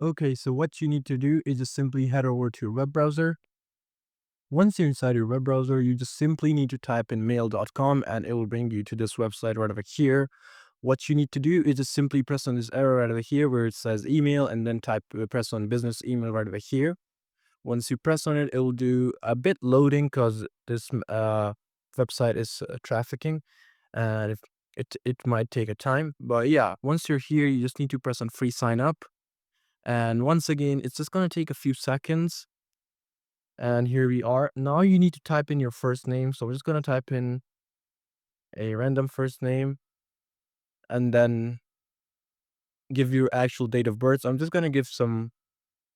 Okay, so what you need to do is just simply head over to your web browser. Once you're inside your web browser, you just simply need to type in mail.com and it will bring you to this website right over here. What you need to do is just simply press on this arrow right over here where it says email and then press on business email right over here. Once you press on it, it will do a bit loading because this website is trafficking and if it might take a time. But yeah, once you're here, you just need to press on free sign up. And once again, it's just going to take a few seconds. And here we are. Now you need to type in your first name. So we're just going to type in a random first name and then give your actual date of birth. So I'm just going to give some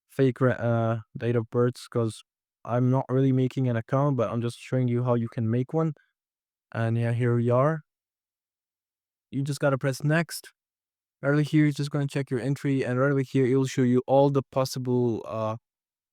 fake date of birth because I'm not really making an account, but I'm just showing you how you can make one. And yeah, here we are. You just got to press next. Right over here, you're just going to check your entry. And right over here, it will show you all the possible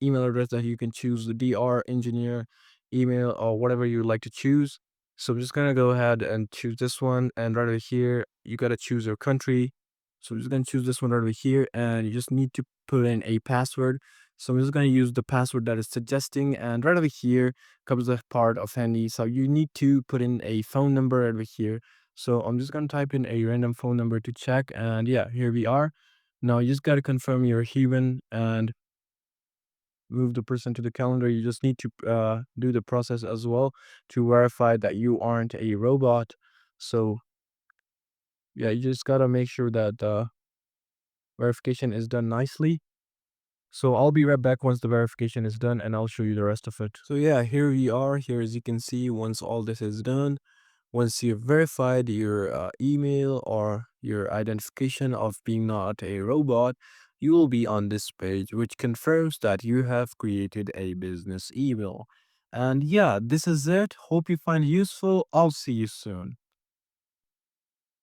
email address that you can choose, the DR, engineer, email, or whatever you would like to choose. So I'm just gonna go ahead and choose this one. And right over here, you gotta choose your country. So I'm just gonna choose this one right over here, and you just need to put in a password. So I'm just gonna use the password that is suggesting. And right over here comes the part of handy. So you need to put in a phone number right over here. So I'm just gonna type in a random phone number to check. And yeah, here we are. Now you just gotta confirm you're human and move the person to the calendar. You just need to do the process as well to verify that you aren't a robot. So yeah, you just gotta make sure that the verification is done nicely. So I'll be right back once the verification is done and I'll show you the rest of it. So yeah, here we are. Here, as you can see, once all this is done, once you've verified your email or your identification of being not a robot, you will be on this page, which confirms that you have created a business email. And yeah, this is it. Hope you find it useful. I'll see you soon.